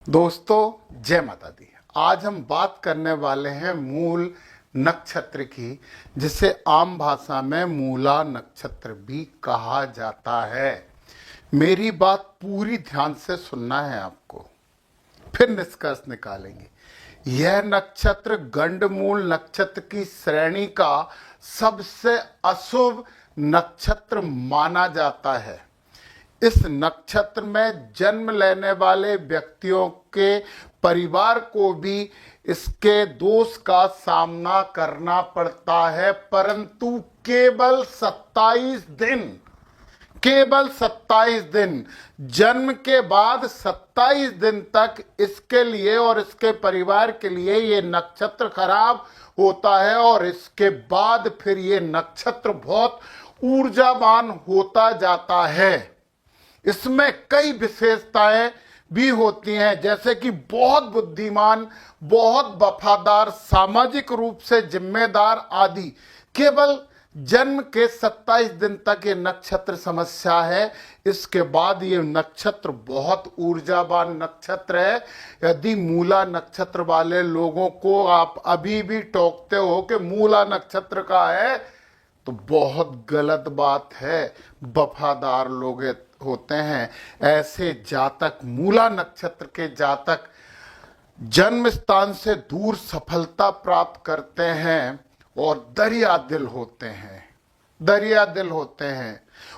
दोस्तों जय माता दी। आज हम बात करने वाले हैं मूल नक्षत्र की, जिसे आम भाषा में मूला नक्षत्र भी कहा जाता है। मेरी बात पूरी ध्यान से सुनना है आपको, फिर निष्कर्ष निकालेंगे। यह नक्षत्र गंडमूल नक्षत्र की श्रेणी का सबसे अशुभ नक्षत्र माना जाता है। इस नक्षत्र में जन्म लेने वाले व्यक्तियों के परिवार को भी इसके दोष का सामना करना पड़ता है, परंतु केवल 27 दिन जन्म के बाद 27 दिन तक इसके लिए और इसके परिवार के लिए ये नक्षत्र खराब होता है, और इसके बाद फिर ये नक्षत्र बहुत ऊर्जावान होता जाता है। इसमें कई विशेषताएं भी होती हैं, जैसे कि बहुत बुद्धिमान, बहुत वफादार, सामाजिक रूप से जिम्मेदार आदि। केवल जन्म के 27 दिन तक ये नक्षत्र समस्या है, इसके बाद ये नक्षत्र बहुत ऊर्जावान नक्षत्र है। यदि मूला नक्षत्र वाले लोगों को आप अभी भी टोकते हो कि मूला नक्षत्र का है, तो बहुत गलत बात है। वफादार लोग होते हैं ऐसे जातक, मूला नक्षत्र के जातक जन्म स्थान से दूर सफलता प्राप्त करते हैं और दरिया दिल होते हैं,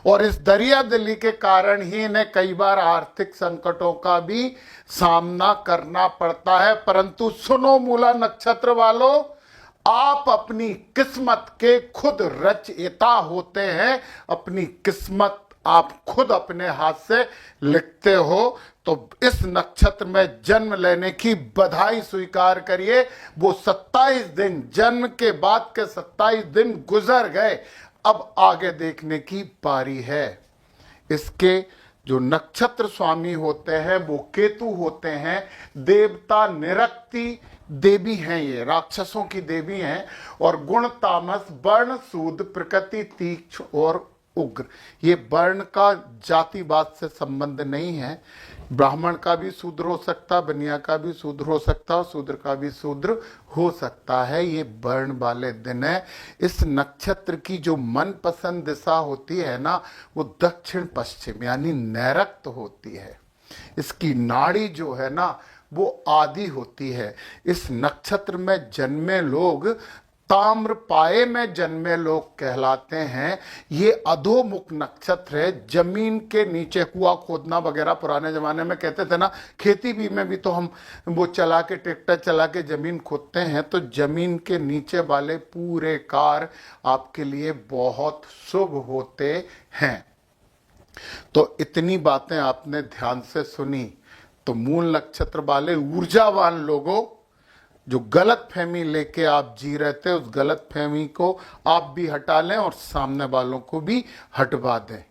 और इस दरिया दिली के कारण ही इन्हें कई बार आर्थिक संकटों का भी सामना करना पड़ता है। परंतु सुनो मूला नक्षत्र वालों, आप अपनी किस्मत के खुद रचयिता होते हैं। अपनी किस्मत आप खुद अपने हाथ से लिखते हो। तो इस नक्षत्र में जन्म लेने की बधाई स्वीकार करिए। वो 27 दिन, जन्म के बाद के 27 दिन गुजर गए, अब आगे देखने की पारी है। इसके जो नक्षत्र स्वामी होते हैं वो केतु होते हैं। देवता निरक्ति देवी हैं, ये राक्षसों की देवी हैं, और गुण तामस, वर्ण शूद्र, प्रकृति तीक्ष्ण और उग्र। ये वर्ण का जातिवाद से संबंध नहीं है। ब्राह्मण का भी शूद्र हो सकता, बनिया का भी शूद्र हो सकता, और शूद्र का भी शूद्र हो सकता है। ये वर्ण वाले दिन है। इस नक्षत्र की जो मनपसंद दिशा होती है ना, वो दक्षिण पश्चिम यानी नैऋत्य होती है। इसकी नाड़ी जो है ना, वो आदि होती है। इस नक्षत्र में जन्मे लोग ताम्रपाये में जन्मे लोग कहलाते हैं। ये अधोमुख नक्षत्र है। जमीन के नीचे कुआं खोदना वगैरह पुराने जमाने में कहते थे ना, खेती भी में भी तो हम वो चला के, ट्रैक्टर चला के जमीन खोदते हैं। तो जमीन के नीचे वाले पूरे कार्य आपके लिए बहुत शुभ होते हैं। तो इतनी बातें आपने ध्यान से सुनी। तो मूल नक्षत्र वाले ऊर्जावान लोगों, जो गलत फहमी लेके आप जी रहे थे, उस गलत फहमी को आप भी हटा लें और सामने वालों को भी हटवा दें।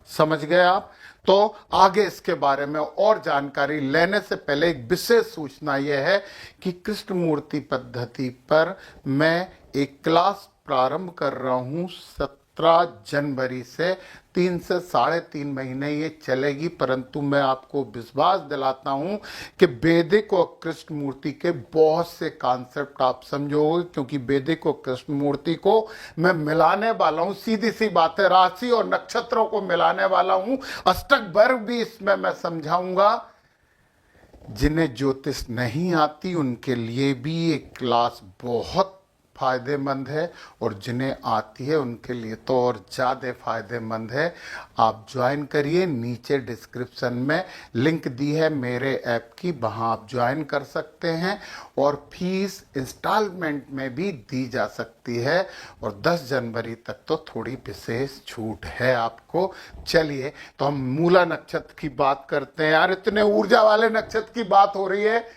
समझ गए आप? तो आगे इसके बारे में और जानकारी लेने से पहले एक विशेष सूचना यह है कि कृष्णमूर्ति पद्धति पर मैं एक क्लास प्रारंभ कर रहा हूं 17 जनवरी से। 3 से 3.5 महीने ये चलेगी, परंतु मैं आपको विश्वास दिलाता हूं कि वैदिक और कृष्णमूर्ति के बहुत से कॉन्सेप्ट आप समझोगे, क्योंकि वैदिक और कृष्णमूर्ति को मैं मिलाने वाला हूं। सीधी सी बात है, राशि और नक्षत्रों को मिलाने वाला हूं। अष्टक वर्ग भी इसमें मैं समझाऊंगा। जिन्हें ज्योतिष नहीं आती उनके लिए भी ये क्लास बहुत फायदेमंद है, और जिन्हें आती है उनके लिए तो और ज़्यादा फायदेमंद है। आप ज्वाइन करिए। नीचे डिस्क्रिप्शन में लिंक दी है मेरे ऐप की, वहाँ आप ज्वाइन कर सकते हैं, और फीस इंस्टॉलमेंट में भी दी जा सकती है, और 10 जनवरी तक तो थोड़ी विशेष छूट है आपको। चलिए, तो हम मूला नक्षत्र की बात करते हैं। यार, इतने ऊर्जा वाले नक्षत्र की बात हो रही है।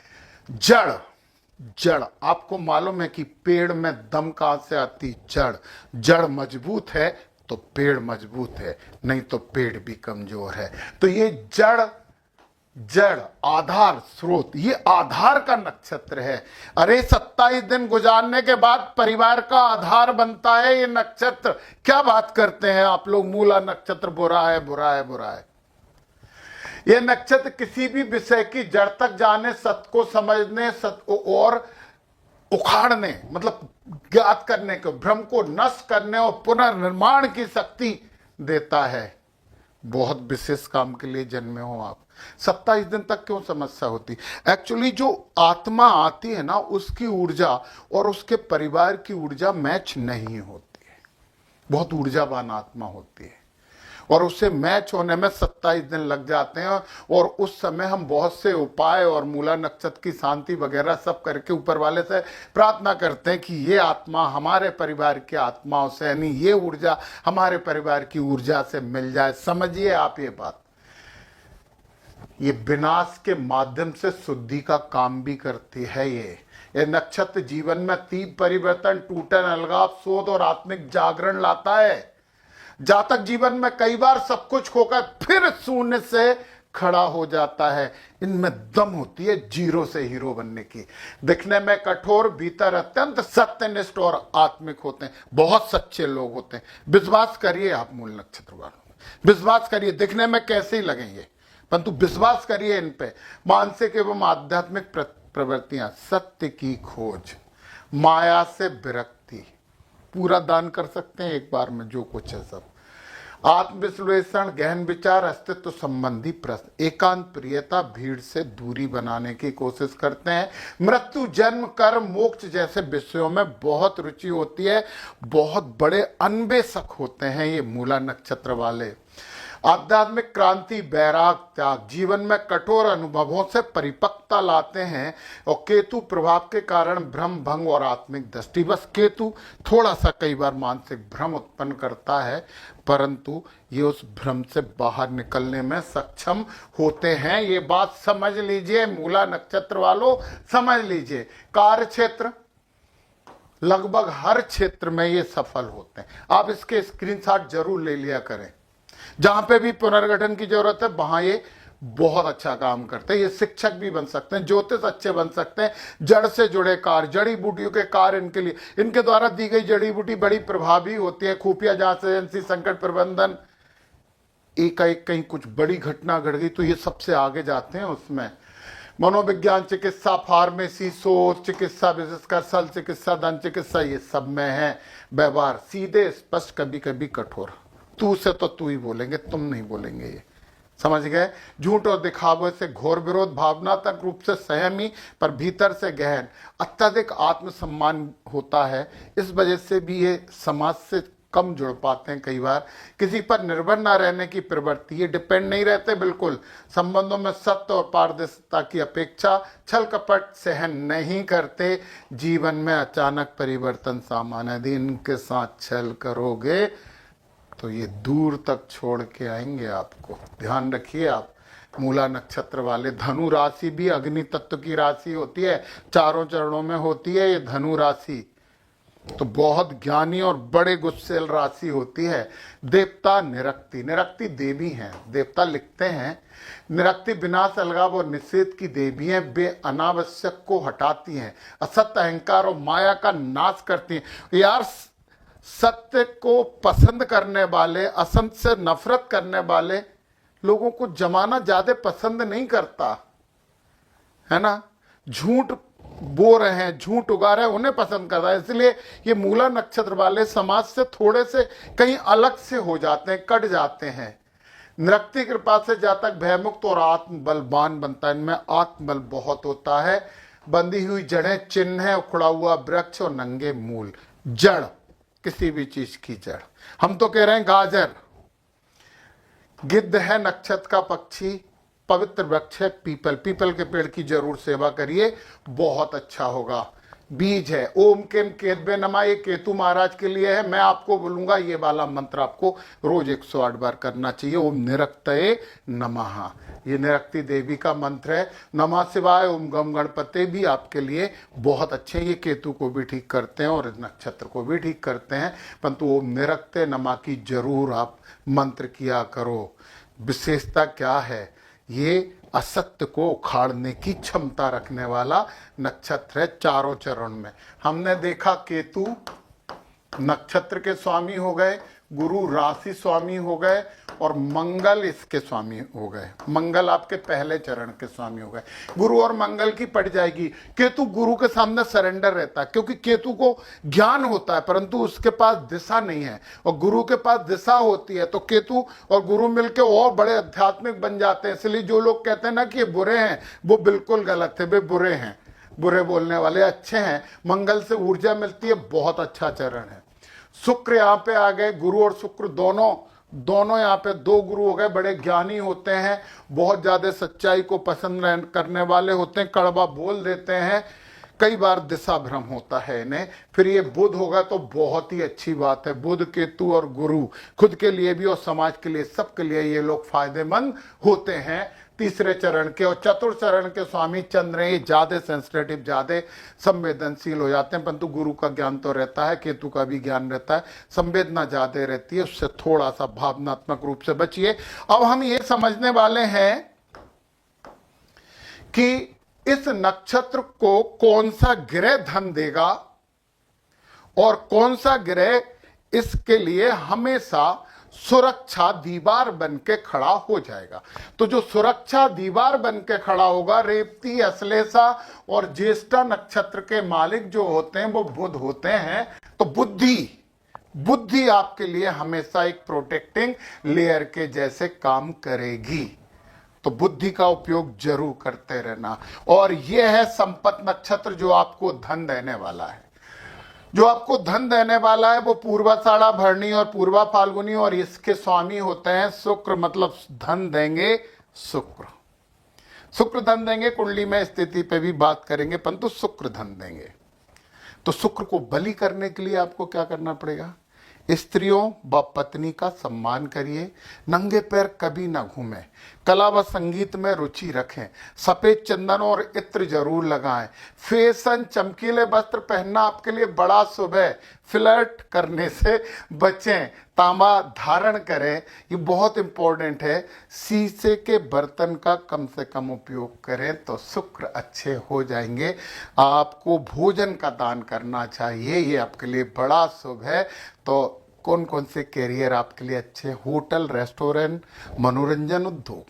जड़ आपको मालूम है कि पेड़ में दम कहां से आती? जड़ मजबूत है तो पेड़ मजबूत है, नहीं तो पेड़ भी कमजोर है। तो ये जड़ आधार स्रोत, ये आधार का नक्षत्र है। अरे 27 दिन गुजारने के बाद परिवार का आधार बनता है ये नक्षत्र। क्या बात करते हैं आप लोग? मूला नक्षत्र बुरा है। यह नक्षत्र किसी भी विषय की जड़ तक जाने, सत्य को समझने, सत्य को और उखाड़ने, मतलब ज्ञात करने को, भ्रम को नष्ट करने और पुनर्निर्माण की शक्ति देता है। बहुत विशेष काम के लिए जन्मे हो आप। 27 दिन तक क्यों समस्या होती? एक्चुअली जो आत्मा आती है ना, उसकी ऊर्जा और उसके परिवार की ऊर्जा मैच नहीं होती है। बहुत ऊर्जावान आत्मा होती है और उससे मैच होने में 27 दिन लग जाते हैं। और उस समय हम बहुत से उपाय और मूला नक्षत्र की शांति वगैरह सब करके ऊपर वाले से प्रार्थना करते हैं कि ये आत्मा हमारे परिवार की आत्माओं से, यानी ये ऊर्जा हमारे परिवार की ऊर्जा से मिल जाए। समझिए आप ये बात, ये विनाश के माध्यम से शुद्धि का काम भी करती है। ये नक्षत्र जीवन में तीव्र परिवर्तन, टूटन, अलगाव, शोध और आत्मिक जागरण लाता है। जातक जीवन में कई बार सब कुछ खोकर फिर शून्य से खड़ा हो जाता है। इनमें दम होती है जीरो से हीरो बनने की। दिखने में कठोर, भीतर अत्यंत सत्यनिष्ठ और आत्मिक होते हैं। बहुत सच्चे लोग होते हैं। विश्वास करिए आप मूल नक्षत्र वालों, विश्वास करिए। दिखने में कैसे ही लगेंगे, परंतु विश्वास करिए इन पे। मानसिक एवं आध्यात्मिक प्रवृत्तियां, सत्य की खोज, माया से विरक्ति, पूरा दान कर सकते हैं एक बार में जो कुछ है सब। आत्मविश्लेषण, गहन विचार, अस्तित्व संबंधी प्रश्न, एकांत, प्रियता, भीड़ से दूरी बनाने की कोशिश करते हैं। मृत्यु, जन्म, कर्म, मोक्ष जैसे विषयों में बहुत रुचि होती है। बहुत बड़े अन्वेषक होते हैं ये मूला नक्षत्र वाले। आध्यात्मिक क्रांति, वैराग, त्याग, जीवन में कठोर अनुभवों से परिपक्वता लाते हैं। और केतु प्रभाव के कारण भ्रम, भंग और आत्मिक दृष्टि। बस केतु थोड़ा सा कई बार मानसिक भ्रम उत्पन्न करता है, परंतु ये उस भ्रम से बाहर निकलने में सक्षम होते हैं। ये बात समझ लीजिए मूला नक्षत्र वालों, समझ लीजिए। कार्य क्षेत्र, लगभग हर क्षेत्र में ये सफल होते हैं। आप इसके स्क्रीनशॉट जरूर ले लिया करें। जहां पे भी पुनर्गठन की जरूरत है वहां ये बहुत अच्छा काम करते हैं। ये शिक्षक भी बन सकते हैं, ज्योतिष अच्छे बन सकते हैं। जड़ से जुड़े कार्य, जड़ी बूटियों के कार्य इनके लिए, इनके द्वारा दी गई जड़ी बूटी बड़ी प्रभावी होती है। खुफिया जांच एजेंसी, संकट प्रबंधन, एक कहीं कुछ बड़ी घटना घट गई तो ये सबसे आगे जाते हैं उसमें। मनोविज्ञान चिकित्सा, फार्मेसी, शोध चिकित्सा, विशेषकर शल्य चिकित्सा, दंत चिकित्सा, ये सब में है। व्यवहार सीधे, स्पष्ट, कभी कभी कठोर। तू से तो तू ही बोलेंगे, तुम नहीं बोलेंगे, ये समझ गए। झूठ और दिखावे से घोर विरोध, भावनात्मक रूप से संयमी पर भीतर से गहन, अत्यधिक आत्मसम्मान होता है। इस वजह से भी ये समाज से कम जुड़ पाते हैं। कई बार किसी पर निर्भर ना रहने की प्रवृत्ति, ये डिपेंड नहीं रहते बिल्कुल। संबंधों में सत्य और पारदर्शिता की अपेक्षा, छल कपट सहन नहीं करते। जीवन में अचानक परिवर्तन सामान्य। यदि इनके साथ छल करोगे तो ये दूर तक छोड़ के आएंगे आपको। ध्यान रखिए आप मूला नक्षत्र वाले। धनु राशि भी अग्नि तत्व की राशि होती है, चारों चरणों में होती है ये धनु राशि। तो बहुत ज्ञानी और बड़े गुस्सेल राशि होती है। देवता निरक्ति, निरक्ति देवी हैं। देवता लिखते हैं निरक्ति विनाश, अलगाव और निषेध की देवी हैं। वे अनावश्यक को हटाती हैं, असत्य, अहंकार और माया का नाश करती हैं। यार सत्य को पसंद करने वाले, असत्य से नफरत करने वाले लोगों को जमाना ज्यादा पसंद नहीं करता है ना। झूठ बोल रहे हैं, झूठ उगा रहे हैं, उन्हें पसंद करता है। इसलिए ये मूला नक्षत्र वाले समाज से थोड़े से कहीं अलग से हो जाते हैं, कट जाते हैं। निरक्ति कृपा से जातक भयमुक्त और आत्मबलवान बनता है। इनमें आत्मबल बहुत होता है। बंधी हुई जड़ें, चिन्ह है, उखड़ा हुआ वृक्ष और नंगे मूल। जड़, किसी भी चीज की जड़। हम तो कह रहे हैं गाजर। गिद्ध है नक्षत्र का पक्षी। पवित्र वृक्ष है पीपल, पीपल के पेड़ की जरूर सेवा करिए, बहुत अच्छा होगा। बीज है ओम केम केतवे नमा, ये केतु महाराज के लिए है। मैं आपको बोलूंगा ये वाला मंत्र आपको रोज 108 बार करना चाहिए। ओम निरक्तये नमः, ये निरक्ति देवी का मंत्र है। नमः शिवाय, ओम गम गणपते भी आपके लिए बहुत अच्छे। ये केतु को भी ठीक करते हैं और इस नक्षत्र को भी ठीक करते हैं, परंतु ओम निरक्तये नमः की जरूर आप मंत्र किया करो। विशेषता क्या है, ये असत्य को उखाड़ने की क्षमता रखने वाला नक्षत्र है चारों चरण में। हमने देखा केतु नक्षत्र के स्वामी हो गए, गुरु राशि स्वामी हो गए और मंगल इसके स्वामी हो गए। मंगल आपके पहले चरण के स्वामी हो गए। गुरु और मंगल की पड़ जाएगी। केतु गुरु के सामने सरेंडर रहता है, क्योंकि केतु को ज्ञान होता है परंतु उसके पास दिशा नहीं है, और गुरु के पास दिशा होती है। तो केतु और गुरु मिलके और बड़े आध्यात्मिक बन जाते हैं। इसलिए जो लोग कहते हैं ना कि ये बुरे हैं, वो बिल्कुल गलत है। वे बुरे हैं, बुरे बोलने वाले अच्छे हैं। मंगल से ऊर्जा मिलती है, बहुत अच्छा चरण है। शुक्र यहाँ पे आ गए। गुरु और शुक्र दोनों यहाँ पे दो गुरु हो गए। बड़े ज्ञानी होते हैं, बहुत ज्यादा सच्चाई को पसंद करने वाले होते हैं, कड़वा बोल देते हैं, कई बार दिशा भ्रम होता है इन्हें। फिर ये बुध होगा तो बहुत ही अच्छी बात है। बुध, केतु और गुरु खुद के लिए भी और समाज के लिए, सबके लिए ये लोग फायदेमंद होते हैं तीसरे चरण के। और चतुर्थ चरण के स्वामी चंद्र हैं, ये ज्यादा सेंसिटिव, ज्यादा संवेदनशील हो जाते हैं, परंतु गुरु का ज्ञान तो रहता है, केतु का भी ज्ञान रहता है, संवेदना ज्यादा रहती है, उससे थोड़ा सा भावनात्मक रूप से बचिए। अब हम ये समझने वाले हैं कि इस नक्षत्र को कौन सा ग्रह धन देगा और कौन सा ग्रह इसके लिए हमेशा सुरक्षा दीवार बन के खड़ा हो जाएगा। तो जो सुरक्षा दीवार बन के खड़ा होगा, रेवती, अश्लेषा और ज्येष्ठा नक्षत्र के मालिक जो होते हैं वो बुध होते हैं। तो बुद्धि आपके लिए हमेशा एक प्रोटेक्टिंग लेयर के जैसे काम करेगी। तो बुद्धि का उपयोग जरूर करते रहना। और यह है संपत नक्षत्र जो आपको धन देने वाला है। जो आपको धन देने वाला है वो पूर्वाषाढ़ा, भरणी और पूर्वा फाल्गुनी, और इसके स्वामी होते हैं शुक्र। मतलब धन देंगे शुक्र धन देंगे। कुंडली में स्थिति पे भी बात करेंगे, परंतु शुक्र धन देंगे। तो शुक्र को बलि करने के लिए आपको क्या करना पड़ेगा? स्त्रियों व पत्नी का सम्मान करिए, नंगे पैर कभी ना घूमें, कला व संगीत में रुचि रखें, सफेद चंदन और इत्र जरूर लगाएं, फैशन चमकीले वस्त्र पहनना आपके लिए बड़ा शुभ है, फ्लर्ट करने से बचें, तांबा धारण करें, ये बहुत इंपॉर्टेंट है, शीशे के बर्तन का कम से कम उपयोग करें तो शुक्र अच्छे हो जाएंगे। आपको भोजन का दान करना चाहिए, ये आपके लिए बड़ा शुभ है। तो कौन कौन से कैरियर आपके लिए अच्छे? होटल, रेस्टोरेंट, मनोरंजन उद्योग,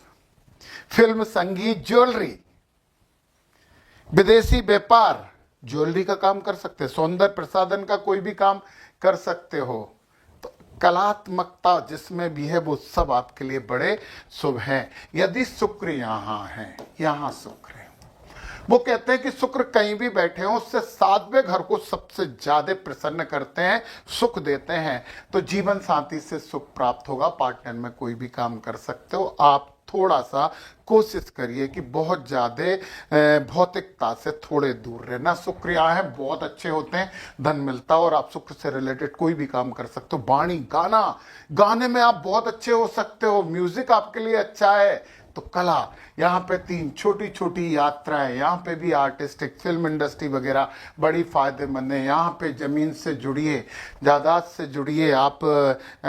फिल्म, संगीत, ज्वेलरी, विदेशी व्यापार, ज्वेलरी का काम कर सकते हैं, सौंदर्य प्रसाधन का कोई भी काम कर सकते हो। तो कलात्मकता जिसमें भी है वो सब आपके लिए बड़े शुभ हैं। यदि शुक्र यहाँ है, यहाँ शुक्र है, वो कहते हैं कि शुक्र कहीं भी बैठे हो उससे सातवें घर को सबसे ज्यादा प्रसन्न करते हैं, सुख देते हैं। तो जीवन साथी से सुख प्राप्त होगा। पार्टनर में कोई भी काम कर सकते हो। आप थोड़ा सा कोशिश करिए कि बहुत ज्यादा भौतिकता से थोड़े दूर रहना। शुक्र यहाँ है, बहुत अच्छे होते हैं, धन मिलता है और आप शुक्र से रिलेटेड कोई भी काम कर सकते हो। वाणी, गाने में आप बहुत अच्छे हो सकते हो, म्यूजिक आपके लिए अच्छा है। तो कला, यहाँ पे 3 छोटी छोटी यात्राएं, यहाँ पे भी आर्टिस्टिक, फिल्म इंडस्ट्री वगैरह बड़ी फायदेमंद है। यहाँ पे जमीन से जुड़िए, जायदाद से जुड़िए, आप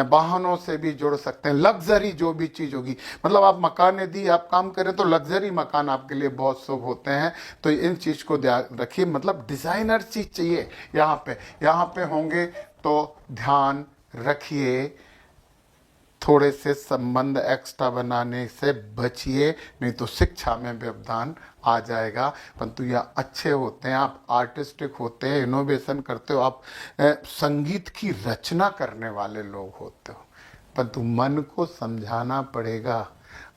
वाहनों से भी जुड़ सकते हैं। लग्जरी जो भी चीज होगी, मतलब आप मकान यदि आप काम करें तो लग्जरी मकान आपके लिए बहुत शुभ होते हैं। तो इन चीज को ध्यान रखिए, मतलब डिजाइनर चीज चाहिए यहाँ पे होंगे तो ध्यान रखिए। थोड़े से संबंध एक्स्ट्रा बनाने से बचिए, नहीं तो शिक्षा में व्यवधान आ जाएगा। परंतु यह अच्छे होते हैं, आप आर्टिस्टिक होते हैं, इनोवेशन करते हो, आप संगीत की रचना करने वाले लोग होते हो। परंतु मन को समझाना पड़ेगा,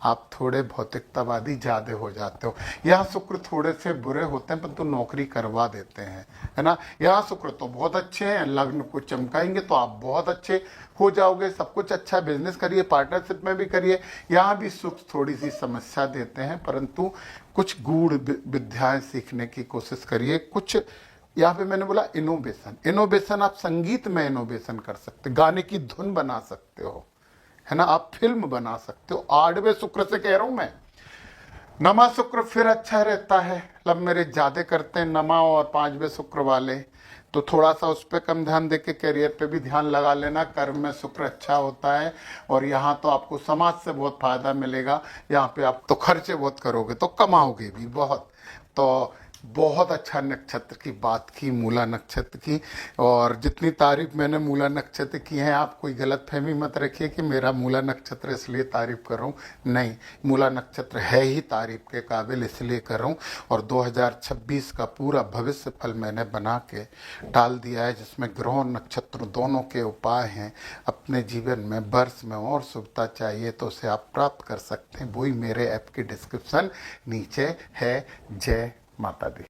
आप थोड़े भौतिकतावादी ज्यादा हो जाते हो। यहाँ शुक्र थोड़े से बुरे होते हैं परंतु नौकरी करवा देते हैं, है ना। यहाँ शुक्र तो बहुत अच्छे हैं, लग्न को चमकाएंगे तो आप बहुत अच्छे हो जाओगे, सब कुछ अच्छा। बिजनेस करिए, पार्टनरशिप में भी करिए। यहाँ भी सुख थोड़ी सी समस्या देते हैं, परंतु कुछ गूढ़ विद्याएं सीखने की कोशिश करिए। कुछ यहाँ पे मैंने बोला इनोवेशन, आप संगीत में इनोवेशन कर सकते, गाने की धुन बना सकते हो, है ना। आप फिल्म बना सकते हो। 8वें शुक्र से कह रहा हूं मैं। नमा शुक्र फिर अच्छा रहता है, लव मैरिज ज्यादा करते हैं नमा और 5वें शुक्र वाले, तो थोड़ा सा उस पर कम ध्यान देके कैरियर पे भी ध्यान लगा लेना। कर्म में शुक्र अच्छा होता है और यहाँ तो आपको समाज से बहुत फायदा मिलेगा। यहाँ पे आप तो खर्चे बहुत करोगे तो कमाओगे भी बहुत। तो बहुत अच्छा नक्षत्र की बात की, मूला नक्षत्र की। और जितनी तारीफ मैंने मूला नक्षत्र की है, आप कोई गलतफहमी मत रखिए कि मेरा मूला नक्षत्र इसलिए तारीफ कर रहा हूँ, नहीं, मूला नक्षत्र है ही तारीफ के काबिल, इसलिए कर रहा हूँ। और 2026 का पूरा भविष्य फल मैंने बना के डाल दिया है, जिसमें ग्रह नक्षत्र दोनों के उपाय हैं। अपने जीवन में वर्ष में और शुभता चाहिए तो उसे आप प्राप्त कर सकते हैं, वही मेरे ऐप की डिस्क्रिप्शन नीचे है। जय माता दी।